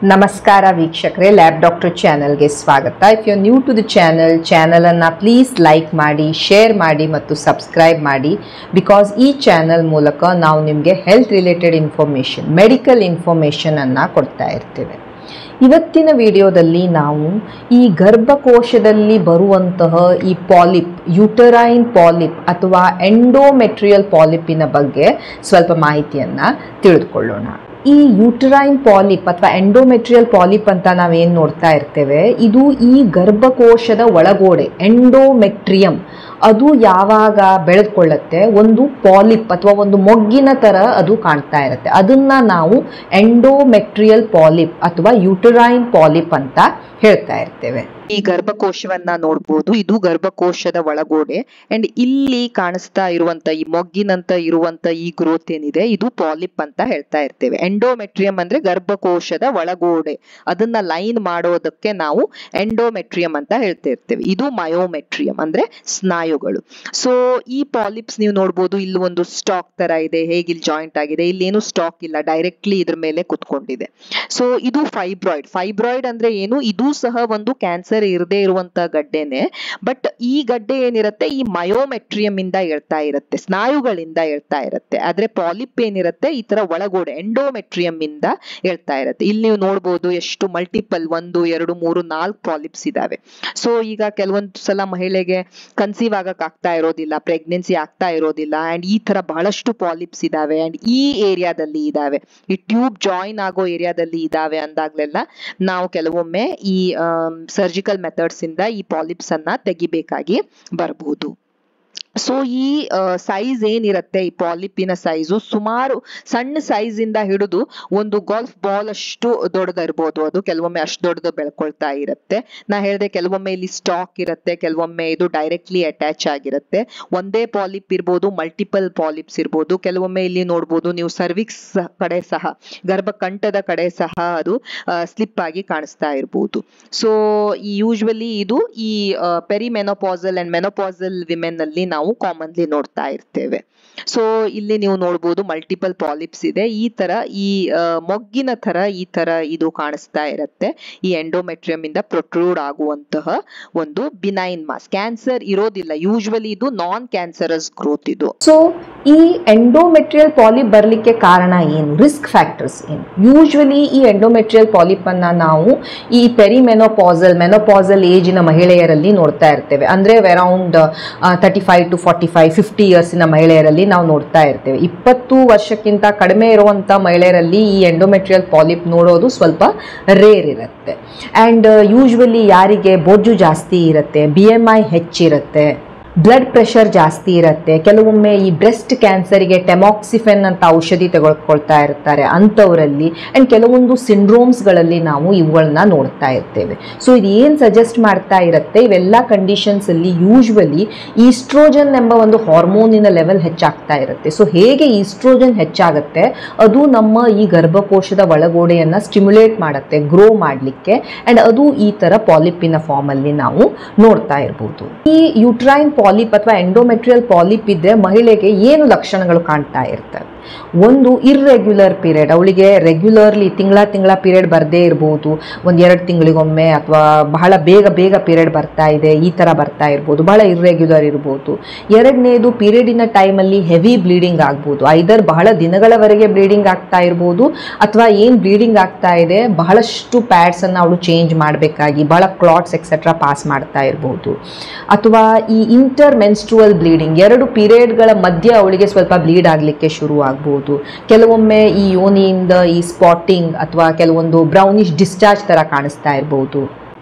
ನಮಸ್ಕಾರ ವೀಕ್ಷಕರೇ, lab doctor ಚಾನೆಲ್ಗೆ ಸ್ವಾಗತ. If you are new to the ಚಾನಲನ್ನು ಪ್ಲೀಸ್ ಲೈಕ್ ಮಾಡಿ, ಶೇರ್ ಮಾಡಿ ಮತ್ತು ಸಬ್ಸ್ಕ್ರೈಬ್ ಮಾಡಿ. ಬಿಕಾಸ್ ಈ ಚಾನಲ್ ಮೂಲಕ ನಾವು ನಿಮಗೆ ಹೆಲ್ತ್ ರಿಲೇಟೆಡ್ ಇನ್ಫಾರ್ಮೇಷನ್, ಮೆಡಿಕಲ್ ಇನ್ಫಾರ್ಮೇಷನನ್ನು ಕೊಡ್ತಾ ಇರ್ತೇವೆ. ಇವತ್ತಿನ ವಿಡಿಯೋದಲ್ಲಿ ನಾವು ಈ ಗರ್ಭಕೋಶದಲ್ಲಿ ಬರುವಂತಹ ಈ ಪಾಲಿಪ್, ಯೂಟರೈನ್ ಪಾಲಿಪ್ ಅಥವಾ ಎಂಡೋಮೆಟ್ರಿಯಲ್ ಪಾಲಿಪಿನ ಬಗ್ಗೆ ಸ್ವಲ್ಪ ಮಾಹಿತಿಯನ್ನು ತಿಳಿದುಕೊಳ್ಳೋಣ. ಈ ಯೂಟರೈನ್ ಪಾಲಿಪ್ ಅಥವಾ ಎಂಡೋಮೆಟ್ರಿಯಲ್ ಪಾಲಿಪ್ ಅಂತ ನಾವೇನು ನೋಡ್ತಾ ಇರ್ತೇವೆ, ಇದು ಈ ಗರ್ಭಕೋಶದ ಒಳಗೋಡೆ ಎಂಡೋಮೆಟ್ರಿಯಂ ಅದು ಯಾವಾಗ ಬೆಳೆದುಕೊಳ್ಳುತ್ತೆ, ಒಂದು ಪಾಲಿಪ್ ಅಥವಾ ಒಂದು ಮೊಗ್ಗಿನ ಥರ ಅದು ಕಾಣ್ತಾ ಇರುತ್ತೆ. ಅದನ್ನು ನಾವು ಎಂಡೋಮೆಟ್ರಿಯಲ್ ಪಾಲಿಪ್ ಅಥವಾ ಯೂಟರೈನ್ ಪಾಲಿಪ್ ಅಂತ ಹೇಳ್ತಾ ಇರ್ತೇವೆ. ಈ ಗರ್ಭಕೋಶವನ್ನ ನೋಡ್ಬೋದು, ಇದು ಗರ್ಭಕೋಶದ ಒಳಗೋಡೆ. ಅಂಡ್ ಇಲ್ಲಿ ಕಾಣಿಸ್ತಾ ಇರುವಂತ ಈ ಮೊಗ್ಗಿನಂತ ಇರುವಂತ ಈ ಗ್ರೋತ್ ಏನಿದೆ, ಇದು ಪಾಲಿಪ್ ಅಂತ ಹೇಳ್ತಾ ಇರ್ತೇವೆ. ಎಂಡೋಮೆಟ್ರಿಯಂ ಅಂದ್ರೆ ಗರ್ಭಕೋಶದ ಒಳಗೋಡೆ, ಅದನ್ನ ಲೈನ್ ಮಾಡೋದಕ್ಕೆ ನಾವು ಎಂಡೋಮೆಟ್ರಿಯಂ ಅಂತ ಹೇಳ್ತಾ ಇರ್ತೇವೆ. ಇದು ಮಯೋಮೆಟ್ರಿಯಂ ಅಂದ್ರೆ ಸ್ನಾಯುಗಳು. ಸೊ ಈ ಪಾಲಿಪ್ಸ್ ನೀವು ನೋಡ್ಬೋದು, ಇಲ್ಲಿ ಒಂದು ಸ್ಟಾಕ್ ತರ ಇದೆ, ಹೇಗೆ ಇಲ್ಲಿ ಜಾಯಿಂಟ್ ಆಗಿದೆ. ಇಲ್ಲಿ ಏನು ಸ್ಟಾಕ್ ಇಲ್ಲ, ಡೈರೆಕ್ಟ್ಲಿ ಇದ್ರ ಮೇಲೆ ಕುತ್ಕೊಂಡಿದೆ. ಸೊ ಇದು ಫೈಬ್ರಾಯ್ಡ್ ಅಂದ್ರೆ ಏನು, ಇದು ಸಹ ಒಂದು ಕ್ಯಾನ್ಸರ್ ಇರದೇ ಇರುವಂತ ಗಡ್ಡೆನೆ. ಬಟ್ ಈ ಗಡ್ಡೆ ಏನಿರುತ್ತೆ, ಈ ಮಯೋಮೆಟ್ರಿಯಂ ಇಂದ ಹೇಳ್ತಾ ಇರುತ್ತೆ, ಸ್ನಾಯುಗಳಿಂದ ಹೇಳ್ತಾ ಇರುತ್ತೆ. ಆದ್ರೆ ಪಾಲಿಪ್ ಏನಿರುತ್ತೆ, ಈ ತರ ಒಳಗೋಡೆ ಎಂಡೋಮೆಟ್ರಿಯಂ ಇಂದ ಹೇಳ್ತಾ ಇರುತ್ತೆ. ಇಲ್ಲಿ ನೀವು ನೋಡ್ಬೋದು ಎಷ್ಟು ಮಲ್ಟಿಪಲ್, 1 2 3 4 ಪಾಲಿಪ್ಸ್ ಇದಾವೆ. ಸೊ ಈಗ ಕೆಲವೊಂದು ಸಲ ಮಹಿಳೆಗೆ ಕನ್ಸೀವ್ ಆಗಕ್ ಆಗ್ತಾ ಇರೋದಿಲ್ಲ, ಪ್ರೆಗ್ನೆನ್ಸಿ ಆಗ್ತಾ ಇರೋದಿಲ್ಲ, ಅಂಡ್ ಈ ತರ ಬಹಳಷ್ಟು ಪಾಲಿಪ್ಸ್ ಇದಾವೆ. ಅಂಡ್ ಈ ಏರಿಯಾದಲ್ಲಿ ಇದಾವೆ, ಈ ಟ್ಯೂಬ್ ಜಾಯಿನ್ ಆಗೋ ಏರಿಯಾದಲ್ಲಿ ಇದಾವೆ ಅಂದಾಗ್ಲೆಲ್ಲ ನಾವು ಕೆಲವೊಮ್ಮೆ ಈ ಸರ್ಜಿಕಲ್ ಮೆಥಡ್ಸ್ ಇಂದ ಈ ಪಾಲಿಪ್ಸ್ ಅನ್ನ ತೆಗಿಬೇಕಾಗಿ ಬರಬಹುದು. ಸೊ ಈ ಸೈಜ್ ಏನಿರುತ್ತೆ, ಈ ಪಾಲಿಪಿನ ಸೈಜು ಸುಮಾರು ಸಣ್ಣ ಸೈಜ್ ಇಂದ ಹಿಡಿದು ಒಂದು ಗಾಲ್ಫ್ ಬಾಲ್ ಅಷ್ಟು ದೊಡ್ಡದಿರ್ಬೋದು. ಅದು ಕೆಲವೊಮ್ಮೆ ಅಷ್ಟು ದೊಡ್ಡದು ಬೆಳ್ಕೊಳ್ತಾ ಇರುತ್ತೆ. ನಾ ಹೇಳಿದೆ, ಕೆಲವೊಮ್ಮೆ ಇಲ್ಲಿ ಸ್ಟಾಕ್ ಇರುತ್ತೆ, ಕೆಲವೊಮ್ಮೆ ಇದು ಡೈರೆಕ್ಟ್ಲಿ ಅಟ್ಯಾಚ್ ಆಗಿರುತ್ತೆ. ಒಂದೇ ಪಾಲಿಪ್ ಇರ್ಬೋದು, ಮಲ್ಟಿಪಲ್ ಪಾಲಿಪ್ಸ್ ಇರ್ಬೋದು. ಕೆಲವೊಮ್ಮೆ ಇಲ್ಲಿ ನೋಡ್ಬೋದು ನೀವು, ಸರ್ವಿಕ್ಸ್ ಕಡೆ ಸಹ, ಗರ್ಭಕಂಠದ ಕಡೆ ಸಹ ಅದು ಸ್ಲಿಪ್ ಆಗಿ ಕಾಣಿಸ್ತಾ ಇರ್ಬೋದು. ಸೊ ಯೂಶುವಲಿ ಇದು ಈ ಪೆರಿಮೆನೋಪಾಸಲ್ ಅಂಡ್ ಮೆನೋಪಾಸಲ್ ವಿಮೆನ್ ಅಲ್ಲಿ ನಾವು ಕಾಮನ್ಲಿ ನೋಡ್ತಾ ಇರ್ತೇವೆ. ಸೊ ಇಲ್ಲಿ ನೀವು ನೋಡ್ಬೋದು ಮಲ್ಟಿಪಲ್ ಪಾಲಿಪ್ಸ್ ಇದೆ. ಈ ತರ ಈ ಮೊಗ್ಗಿನ ತರ ಈ ತರ ಇದು ಕಾಣಿಸ್ತಾ ಇರುತ್ತೆ. ಈ ಎಂಡೋಮೆಟ್ರಿಯಂ ಇಂದ ಪ್ರೊಟ್ರೂಡ್ ಆಗುವಂತಹ ಒಂದು ಬಿನೈನ್ ಮಾಸ್. ಕ್ಯಾನ್ಸರ್ ಇರೋದಿಲ್ಲ, ಯೂಶುವಲಿ ಇದು ನಾನ್ ಕ್ಯಾನ್ಸರಸ್ ಗ್ರೋತ್ ಇದು. ಸೊ ಈ ಎಂಡೋಮೆಟ್ರಿಯಲ್ ಪಾಲಿಪ್ ಬರ್ಲಿಕ್ಕೆ ಕಾರಣ ಏನು, ರಿಸ್ಕ್ ಫ್ಯಾಕ್ಟರ್ಸ್ ಏನು? ಯೂಶುವಲಿ ಈ ಎಂಡೋಮೆಟ್ರಿಯಲ್ ಪಾಲಿಪ್ ಅನ್ನ ನಾವು ಈ ಮೆನೋಪಾಸಲ್ ಏಜಿನ ಮಹಿಳೆಯರಲ್ಲಿ ನೋಡ್ತಾ ಇರ್ತೇವೆ. ಅಂದ್ರೆ ಅರೌಂಡ್ 35 to 45, 50 ಇಯರ್ಸಿನ ಮಹಿಳೆಯರಲ್ಲಿ ನಾವು ನೋಡ್ತಾ ಇರ್ತೇವೆ. 20 ವರ್ಷಕ್ಕಿಂತ ಕಡಿಮೆ ಇರುವಂತ ಮಹಿಳೆಯರಲ್ಲಿ ಈ ಎಂಡೋಮೆಟ್ರಿಯಲ್ ಪಾಲಿಪ್ ನೋಡೋದು ಸ್ವಲ್ಪ ರೇರ್ ಇರುತ್ತೆ. ಅಂಡ್ ಯೂಶುವಲಿ ಯಾರಿಗೆ ಬೊಜ್ಜು ಜಾಸ್ತಿ ಇರುತ್ತೆ, BMI ಹೆಚ್ಚಿರುತ್ತೆ, ಬ್ಲಡ್ ಪ್ರೆಷರ್ ಜಾಸ್ತಿ ಇರುತ್ತೆ, ಕೆಲವೊಮ್ಮೆ ಈ ಬ್ರೆಸ್ಟ್ ಕ್ಯಾನ್ಸರ್ಗೆ ಟೆಮಾಕ್ಸಿಫೆನ್ ಅಂತ ಔಷಧಿ ತೆಗೆದುಕೊಳ್ತಾ ಇರ್ತಾರೆ ಅಂಥವರಲ್ಲಿ, ಆ್ಯಂಡ್ ಕೆಲವೊಂದು ಸಿಂಡ್ರೋಮ್ಸ್ಗಳಲ್ಲಿ ನಾವು ಇವುಗಳನ್ನ ನೋಡ್ತಾ ಇರ್ತೇವೆ. ಸೊ ಇದು ಏನು ಸಜೆಸ್ಟ್ ಮಾಡ್ತಾ ಇರುತ್ತೆ, ಇವೆಲ್ಲ ಕಂಡೀಷನ್ಸಲ್ಲಿ ಯೂಶುವಲಿ ಈಸ್ಟ್ರೋಜನ್ ಎಂಬ ಒಂದು ಹಾರ್ಮೋನಿನ ಲೆವೆಲ್ ಹೆಚ್ಚಾಗ್ತಾ ಇರುತ್ತೆ. ಸೊ ಹೇಗೆ ಈಸ್ಟ್ರೋಜನ್ ಹೆಚ್ಚಾಗುತ್ತೆ, ಅದು ನಮ್ಮ ಈ ಗರ್ಭಕೋಶದ ಒಳಗೋಡೆಯನ್ನು ಸ್ಟಿಮ್ಯುಲೇಟ್ ಮಾಡುತ್ತೆ ಗ್ರೋ ಮಾಡಲಿಕ್ಕೆ, ಆ್ಯಂಡ್ ಅದು ಈ ಥರ ಪಾಲಿಪಿನ ಫಾರ್ಮಲ್ಲಿ ನಾವು ನೋಡ್ತಾ ಇರ್ಬೋದು. ಈ ಯೂಟ್ರೈನ್ ಪಾಲಿಪ್ ಅಥವಾ ಎಂಡೋಮೆಟ್ರಿಯಲ್ ಪಾಲಿಪ್ ಇದ್ರೆ ಮಹಿಳೆಗೆ ಏನು ಲಕ್ಷಣಗಳು ಕಾಣ್ತಾ ಇರ್ತವೆ? ಒಂದು, ಇರ್ರೆಗ್ಯುಲರ್ ಪೀರಿಯಡ್, ಅವಳಿಗೆ ರೆಗ್ಯುಲರ್ಲಿ ತಿಂಗಳ ಪೀರಿಯಡ್ ಬರದೇ ಇರ್ಬೋದು, 1-2 ತಿಂಗಳಿಗೊಮ್ಮೆ ಅಥವಾ ಬಹಳ ಬೇಗ ಪೀರಿಯಡ್ ಬರ್ತಾ ಇದೆ, ಈ ಥರ ಬರ್ತಾ ಇರ್ಬೋದು, ಬಹಳ ಇರ್ರೆಗ್ಯುಲರ್ ಇರ್ಬೋದು. ಎರಡನೇದು, ಪೀರಿಯಡಿನ ಟೈಮಲ್ಲಿ ಹೆವಿ ಬ್ಲೀಡಿಂಗ್ ಆಗ್ಬೋದು, ಐದರ್ ಬಹಳ ದಿನಗಳವರೆಗೆ ಬ್ಲೀಡಿಂಗ್ ಆಗ್ತಾ ಇರ್ಬೋದು, ಅಥವಾ ಏನು ಬ್ಲೀಡಿಂಗ್ ಆಗ್ತಾ ಇದೆ ಬಹಳಷ್ಟು ಪ್ಯಾಡ್ಸನ್ನು ಅವಳು ಚೇಂಜ್ ಮಾಡಬೇಕಾಗಿ ಬಹಳ ಕ್ಲಾಟ್ಸ್ ಎಕ್ಸೆಟ್ರಾ ಪಾಸ್ ಮಾಡ್ತಾ ಇರ್ಬೋದು. ಅಥವಾ ಈ ಇಂಟರ್ ಮೆನ್ಸ್ಟ್ರುವಲ್ ಬ್ಲೀಡಿಂಗ್, 2 ಪೀರಿಯಡ್ಗಳ ಮಧ್ಯೆ ಅವಳಿಗೆ ಸ್ವಲ್ಪ ಬ್ಲೀಡ್ ಆಗಲಿಕ್ಕೆ ಶುರು ಆಗ್ಬೋದು. ಕೆಲವೊಮ್ಮೆ ಈ ಯೋನಿಯಿಂದ ಈ ಸ್ಪಾಟಿಂಗ್ ಅಥವಾ ಕೆಲವೊಂದು ಬ್ರೌನಿಶ್ ಡಿಸ್ಚಾರ್ಜ್ ತರ ಕಾಣಿಸ್ತಾ ಇರ್ಬೋದು.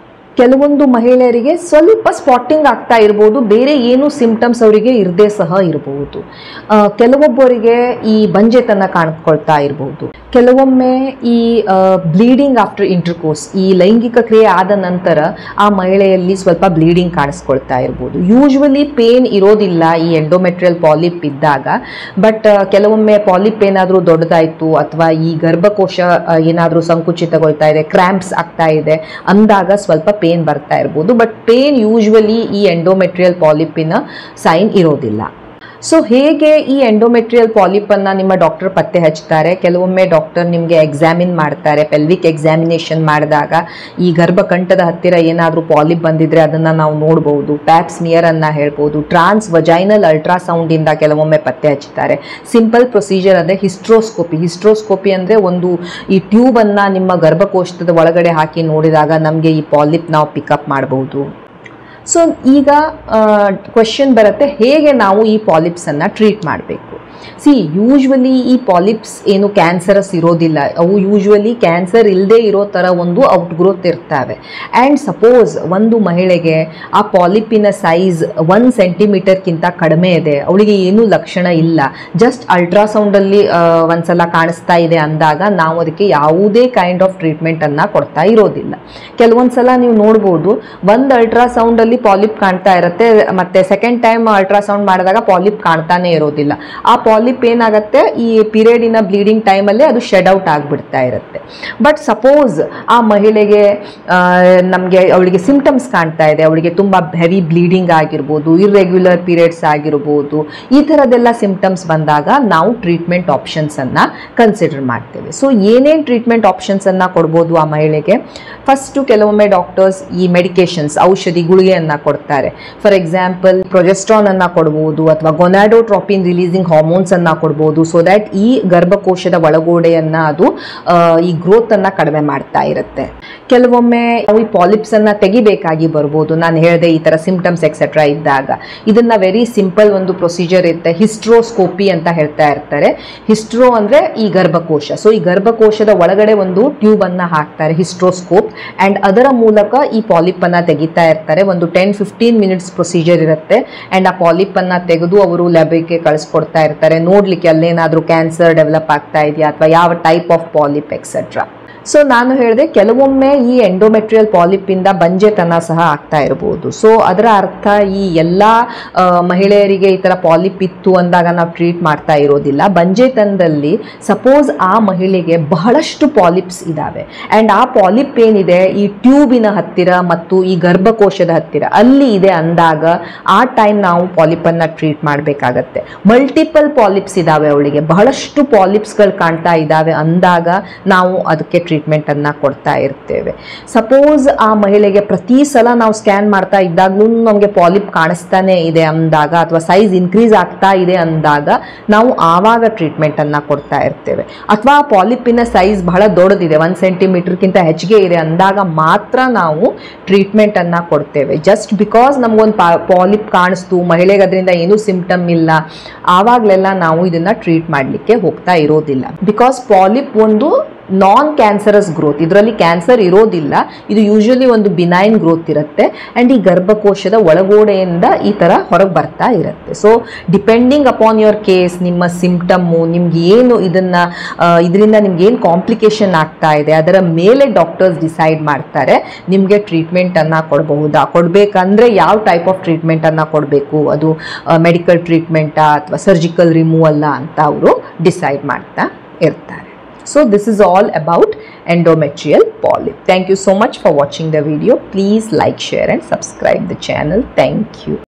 ಕೆಲವೊಂದು ಮಹಿಳೆಯರಿಗೆ ಸ್ವಲ್ಪ ಸ್ಪಾಟಿಂಗ್ ಆಗ್ತಾ ಇರ್ಬೋದು, ಬೇರೆ ಏನು ಸಿಂಪ್ಟಮ್ಸ್ ಅವರಿಗೆ ಇರದೇ ಸಹ ಇರಬಹುದು. ಕೆಲವೊಬ್ಬರಿಗೆ ಈ ಬಂಜೆತನ ಕಾಣಿಸ್ಕೊಳ್ತಾ ಇರಬಹುದು. ಕೆಲವೊಮ್ಮೆ ಈ ಬ್ಲೀಡಿಂಗ್ ಆಫ್ಟರ್ ಇಂಟರ್ಕೋರ್ಸ್, ಈ ಲೈಂಗಿಕ ಕ್ರಿಯೆ ಆದ ನಂತರ ಆ ಮಹಿಳೆಯಲ್ಲಿ ಸ್ವಲ್ಪ ಬ್ಲೀಡಿಂಗ್ ಕಾಣಿಸ್ಕೊಳ್ತಾ ಇರ್ಬೋದು. ಯೂಶುವಲಿ ಪೇನ್ ಇರೋದಿಲ್ಲ ಈ ಎಂಡೋಮೆಟ್ರಿಯಲ್ ಪಾಲಿಪ್ ಇದ್ದಾಗ, ಬಟ್ ಕೆಲವೊಮ್ಮೆ ಪಾಲಿಪ್ ಏನಾದರೂ ದೊಡ್ಡದಾಯಿತು ಅಥವಾ ಈ ಗರ್ಭಕೋಶ ಏನಾದರೂ ಸಂಕುಚಿತಗೊಳ್ತಾ ಇದೆ, ಕ್ರ್ಯಾಂಪ್ಸ್ ಆಗ್ತಾ ಇದೆ ಅಂದಾಗ ಸ್ವಲ್ಪ ಪೇನ್ ಬರ್ತಾ ಇರ್ಬೋದು. ಬಟ್ ಪೇನ್ ಯೂಶುವಲಿ ಈ ಎಂಡೋಮೆಟ್ರಿಯಲ್ ಪಾಲಿಪಿನ ಸೈನ್ ಇರೋದಿಲ್ಲ. ಸೊ ಹೇಗೆ ಈ ಎಂಡೋಮೆಟ್ರಿಯಲ್ ಪಾಲಿಪನ್ನು ನಿಮ್ಮ ಡಾಕ್ಟರ್ ಪತ್ತೆ ಹಚ್ತಾರೆ? ಕೆಲವೊಮ್ಮೆ ಡಾಕ್ಟರ್ ನಿಮಗೆ ಎಕ್ಸಾಮಿನ್ ಮಾಡ್ತಾರೆ. ಪೆಲ್ವಿಕ್ ಎಕ್ಸಾಮಿನೇಷನ್ ಮಾಡಿದಾಗ ಈ ಗರ್ಭಕಂಠದ ಹತ್ತಿರ ಏನಾದರೂ ಪಾಲಿಪ್ ಬಂದಿದ್ರೆ ಅದನ್ನು ನಾವು ನೋಡ್ಬೋದು. ಪ್ಯಾಪ್ ಸ್ಮಿಯರ್ ಅನ್ನು ಹೇಳ್ಬೋದು. ಟ್ರಾನ್ಸ್ ವಜೈನಲ್ ಅಲ್ಟ್ರಾಸೌಂಡಿಂದ ಕೆಲವೊಮ್ಮೆ ಪತ್ತೆ ಹಚ್ತಾರೆ. ಸಿಂಪಲ್ ಪ್ರೊಸೀಜರ್ ಅಂದರೆ ಹಿಸ್ಟ್ರೋಸ್ಕೋಪಿ. ಹಿಸ್ಟ್ರೋಸ್ಕೋಪಿ ಅಂದರೆ ಒಂದು ಈ ಟ್ಯೂಬನ್ನು ನಿಮ್ಮ ಗರ್ಭಕೋಶದ ಒಳಗಡೆ ಹಾಕಿ ನೋಡಿದಾಗ ನಮಗೆ ಈ ಪಾಲಿಪ್ ನಾವು ಪಿಕಪ್ ಮಾಡಬಹುದು. ಸೊ ಈಗ ಕ್ವೆಶ್ಚನ್ ಬರುತ್ತೆ, ಹೇಗೆ ನಾವು ಈ ಪಾಲಿಪ್ಸನ್ನು ಟ್ರೀಟ್ ಮಾಡಬೇಕು? ಯೂಶ್ವಲಿ ಈ ಪಾಲಿಪ್ಸ್ ಏನು ಕ್ಯಾನ್ಸರಸ್ ಇರೋದಿಲ್ಲ. ಅವು ಯೂಶ್ವಲಿ ಕ್ಯಾನ್ಸರ್ ಇಲ್ಲದೆ ಇರೋ ಥರ ಒಂದು ಔಟ್ಗ್ರೋತ್ ಇರ್ತವೆ. ಆ್ಯಂಡ್ ಸಪೋಸ್ ಒಂದು ಮಹಿಳೆಗೆ ಆ ಪಾಲಿಪಿನ ಸೈಜ್ 1 ಸೆಂಟಿಮೀಟರ್ಗಿಂತ ಕಡಿಮೆ ಇದೆ, ಅವಳಿಗೆ ಏನೂ ಲಕ್ಷಣ ಇಲ್ಲ, ಜಸ್ಟ್ ಅಲ್ಟ್ರಾಸೌಂಡಲ್ಲಿ ಒಂದ್ಸಲ ಕಾಣಿಸ್ತಾ ಇದೆ ಅಂದಾಗ ನಾವು ಅದಕ್ಕೆ ಯಾವುದೇ ಕೈಂಡ್ ಆಫ್ ಟ್ರೀಟ್ಮೆಂಟನ್ನು ಕೊಡ್ತಾ ಇರೋದಿಲ್ಲ. ಕೆಲವೊಂದು ಸಲ ನೀವು ನೋಡ್ಬೋದು, ಒಂದು ಅಲ್ಟ್ರಾಸೌಂಡಲ್ಲಿ ಪಾಲಿಪ್ ಕಾಣ್ತಾ ಇರುತ್ತೆ, ಮತ್ತು ಸೆಕೆಂಡ್ ಟೈಮ್ ಅಲ್ಟ್ರಾಸೌಂಡ್ ಮಾಡಿದಾಗ ಪಾಲಿಪ್ ಕಾಣ್ತಾನೆ ಇರೋದಿಲ್ಲ. ಆ ಪಾಲಿಪ್ ಏನಾಗುತ್ತೆ, ಈ ಪೀರಿಯಡಿನ ಬ್ಲೀಡಿಂಗ್ ಟೈಮಲ್ಲಿ ಅದು ಶೆಡ್ ಔಟ್ ಆಗಿಬಿಡ್ತಾ ಇರುತ್ತೆ. ಬಟ್ ಸಪೋಸ್ ಆ ಮಹಿಳೆಗೆ ಅವಳಿಗೆ ಸಿಂಪ್ಟಮ್ಸ್ ಕಾಣ್ತಾ ಇದೆ, ಅವಳಿಗೆ ತುಂಬ ಹೆವಿ ಬ್ಲೀಡಿಂಗ್ ಆಗಿರ್ಬೋದು, ಇರ್ರೆಗ್ಯುಲರ್ ಪೀರಿಯಡ್ಸ್ ಆಗಿರ್ಬೋದು, ಈ ಥರದ್ದೆಲ್ಲ ಸಿಂಪ್ಟಮ್ಸ್ ಬಂದಾಗ ನಾವು ಟ್ರೀಟ್ಮೆಂಟ್ ಆಪ್ಷನ್ಸನ್ನು ಕನ್ಸಿಡರ್ ಮಾಡ್ತೇವೆ. ಸೊ ಏನೇನು ಟ್ರೀಟ್ಮೆಂಟ್ ಆಪ್ಷನ್ಸನ್ನು ಕೊಡ್ಬೋದು ಆ ಮಹಿಳೆಗೆ? ಫಸ್ಟು ಕೆಲವೊಮ್ಮೆ ಡಾಕ್ಟರ್ಸ್ ಈ ಮೆಡಿಕೇಶನ್ಸ್, ಔಷಧಿ ಗುಳಿಗೆಯನ್ನು ಕೊಡ್ತಾರೆ. ಫಾರ್ ಎಕ್ಸಾಂಪಲ್ ಪ್ರೊಜೆಸ್ಟ್ರಾನ್ ಅನ್ನು ಕೊಡ್ಬೋದು, ಅಥವಾ ಗೊನಾಡೋಟ್ರೋಪಿನ್ ರಿಲೀಸಿಂಗ್ ಹಾರ್ಮೋನ್ಸ್ ಅನ್ನು ಕೊಡ್ಬೋದು. ಸೊ ದ್ಯಾಟ್ ಈ ಗರ್ಭಕೋಶದ ಒಳಗೋಡೆಯನ್ನು ಅದು ಈ ಗ್ರೋತ್ ಅನ್ನು ಕಡಿಮೆ ಮಾಡ್ತಾ ಇರುತ್ತೆ. ಕೆಲವೊಮ್ಮೆ ನಾವು ಈ ಪಾಲಿಪ್ಸ್ ಅನ್ನು ತೆಗಿಬೇಕಾಗಿ ಬರ್ಬೋದು. ನಾನು ಹೇಳಿದೆ ಈ ಥರ ಸಿಂಪ್ಟಮ್ಸ್ ಎಕ್ಸೆಟ್ರಾ ಇದ್ದಾಗ ಇದನ್ನ ವೆರಿ ಸಿಂಪಲ್ ಒಂದು ಪ್ರೊಸೀಜರ್ ಇರುತ್ತೆ, ಹಿಸ್ಟ್ರೋಸ್ಕೋಪಿ ಅಂತ ಹೇಳ್ತಾ ಇರ್ತಾರೆ. ಹಿಸ್ಟ್ರೋ ಅಂದರೆ ಈ ಗರ್ಭಕೋಶ. ಸೊ ಈ ಗರ್ಭಕೋಶದ ಒಳಗಡೆ ಒಂದು ಟ್ಯೂಬ್ ಅನ್ನು ಹಾಕ್ತಾರೆ, ಹಿಸ್ಟ್ರೋಸ್ಕೋಪ್, ಆ್ಯಂಡ್ ಅದರ ಮೂಲಕ ಈ ಪಾಲಿಪ್ ಅನ್ನು ತೆಗಿತಾ ಇರ್ತಾರೆ. ಒಂದು 10-15 ಮಿನಿಟ್ಸ್ ಪ್ರೊಸೀಜರ್ ಇರುತ್ತೆ. ಆ್ಯಂಡ್ ಆ ಪಾಲಿಪ್ ಅನ್ನು ತೆಗೆದು ಅವರು ಲ್ಯಾಬಿಗೆ ಕಳಿಸ್ಕೊಡ್ತಾ ಇರ್ತಾರೆ, ನೋಡ್ಲಿಕ್ಕೆ ಅಲ್ಲೇನಾದರೂ ಕ್ಯಾನ್ಸರ್ ಡೆವಲಪ್ ಆಗ್ತಾ ಇದೆಯಾ ಅಥವಾ ಯಾವ type of polyp etcetera. So ನಾನು ಹೇಳಿದೆ, ಕೆಲವೊಮ್ಮೆ ಈ ಎಂಡೋಮೆಟ್ರಿಯಲ್ ಪಾಲಿಪಿಂದ ಬಂಜೆತನ ಸಹ ಆಗ್ತಾ ಇರ್ಬೋದು. ಸೊ ಅದರ ಅರ್ಥ ಈ ಎಲ್ಲ ಮಹಿಳೆಯರಿಗೆ ಈ ಥರ ಪಾಲಿಪ್ ಇತ್ತು ಅಂದಾಗ ನಾವು ಟ್ರೀಟ್ ಮಾಡ್ತಾ ಇರೋದಿಲ್ಲ. ಬಂಜೆತನದಲ್ಲಿ ಸಪೋಸ್ ಆ ಮಹಿಳೆಗೆ ಬಹಳಷ್ಟು ಪಾಲಿಪ್ಸ್ ಇದ್ದಾವೆ, ಆ್ಯಂಡ್ ಆ ಪಾಲಿಪ್ ಏನಿದೆ ಈ ಟ್ಯೂಬಿನ ಹತ್ತಿರ ಮತ್ತು ಈ ಗರ್ಭಕೋಶದ ಹತ್ತಿರ ಅಲ್ಲಿ ಇದೆ ಅಂದಾಗ ಆ ಟೈಮ್ ನಾವು ಪಾಲಿಪನ್ನು ಟ್ರೀಟ್ ಮಾಡಬೇಕಾಗತ್ತೆ. ಮಲ್ಟಿಪಲ್ ಪಾಲಿಪ್ಸ್ ಇದ್ದಾವೆ, ಅವಳಿಗೆ ಬಹಳಷ್ಟು ಪಾಲಿಪ್ಸ್ಗಳು ಕಾಣ್ತಾ ಇದ್ದಾವೆ ಅಂದಾಗ ನಾವು ಅದಕ್ಕೆ ಟ್ರೀಟ್ಮೆಂಟ್ ಅನ್ನ ಕೊಡ್ತಾ ಇರ್ತೇವೆ. ಸಪೋಸ್ ಆ ಮಹಿಳೆಗೆ ಪ್ರತಿ ಸಲ ನಾವು ಸ್ಕ್ಯಾನ್ ಮಾಡ್ತಾ ಇದ್ದಾಗಲೂ ನಮಗೆ ಪಾಲಿಪ್ ಕಾಣಿಸ್ತಾನೆ ಇದೆ ಅಂದಾಗ, ಅಥವಾ ಸೈಜ್ ಇನ್ಕ್ರೀಸ್ ಆಗ್ತಾ ಇದೆ ಅಂದಾಗ ನಾವು ಆವಾಗ ಟ್ರೀಟ್ಮೆಂಟ್ ಅನ್ನ ಕೊಡ್ತಾ ಇರ್ತೇವೆ. ಅಥವಾ ಪಾಲಿಪಿನ ಸೈಜ್ ಬಹಳ ದೊಡ್ಡದಿದೆ, 1 ಸೆಂಟಿಮೀಟರ್ಗಿಂತ ಹೆಚ್ಚಿಗೆ ಇದೆ ಅಂದಾಗ ಮಾತ್ರ ನಾವು ಟ್ರೀಟ್ಮೆಂಟ್ ಅನ್ನ ಕೊಡ್ತೇವೆ. ಜಸ್ಟ್ ಬಿಕಾಸ್ ನಮಗೊಂದು ಪಾಲಿಪ್ ಕಾಣಿಸ್ತು, ಮಹಿಳೆಗೆ ಅದರಿಂದ ಏನೂ ಸಿಂಪ್ಟಮ್ ಇಲ್ಲ, ಆವಾಗಲೆಲ್ಲ ನಾವು ಇದನ್ನ ಟ್ರೀಟ್ ಮಾಡಲಿಕ್ಕೆ ಹೋಗ್ತಾ ಇರೋದಿಲ್ಲ. ಬಿಕಾಸ್ ಪಾಲಿಪ್ ಒಂದು ನಾನ್ ಕ್ಯಾನ್ಸರಸ್ ಗ್ರೋತ್, ಇದರಲ್ಲಿ ಕ್ಯಾನ್ಸರ್ ಇರೋದಿಲ್ಲ, ಇದು ಯೂಶಲಿ ಒಂದು ಬಿನೈನ್ ಗ್ರೋತ್ ಇರುತ್ತೆ. ಆ್ಯಂಡ್ ಈ ಗರ್ಭಕೋಶದ ಒಳಗೋಡೆಯಿಂದ ಈ ಥರ ಹೊರಗೆ ಬರ್ತಾ ಇರುತ್ತೆ. So depending upon your case, ನಿಮ್ಮ ಸಿಂಪ್ಟಮ್ಮು, ನಿಮ್ಗೆ ಏನು ಇದರಿಂದ ನಿಮ್ಗೆ ಏನು ಕಾಂಪ್ಲಿಕೇಶನ್ ಆಗ್ತಾ ಇದೆ ಅದರ ಮೇಲೆ ಡಾಕ್ಟರ್ಸ್ ಡಿಸೈಡ್ ಮಾಡ್ತಾರೆ ನಿಮಗೆ ಟ್ರೀಟ್ಮೆಂಟನ್ನು ಕೊಡಬೇಕಂದ್ರೆ ಯಾವ ಟೈಪ್ ಆಫ್ ಟ್ರೀಟ್ಮೆಂಟನ್ನು ಕೊಡಬೇಕು, ಅದು ಮೆಡಿಕಲ್ ಟ್ರೀಟ್ಮೆಂಟಾ ಅಥವಾ ಸರ್ಜಿಕಲ್ ರಿಮೂವಲ್ಲ ಅಂತ ಅವರು ಡಿಸೈಡ್ ಮಾಡ್ತಾ ಇರ್ತಾರೆ. So this is all about endometrial polyp. Thank you so much for watching the video. Please like, share and subscribe the channel. Thank you.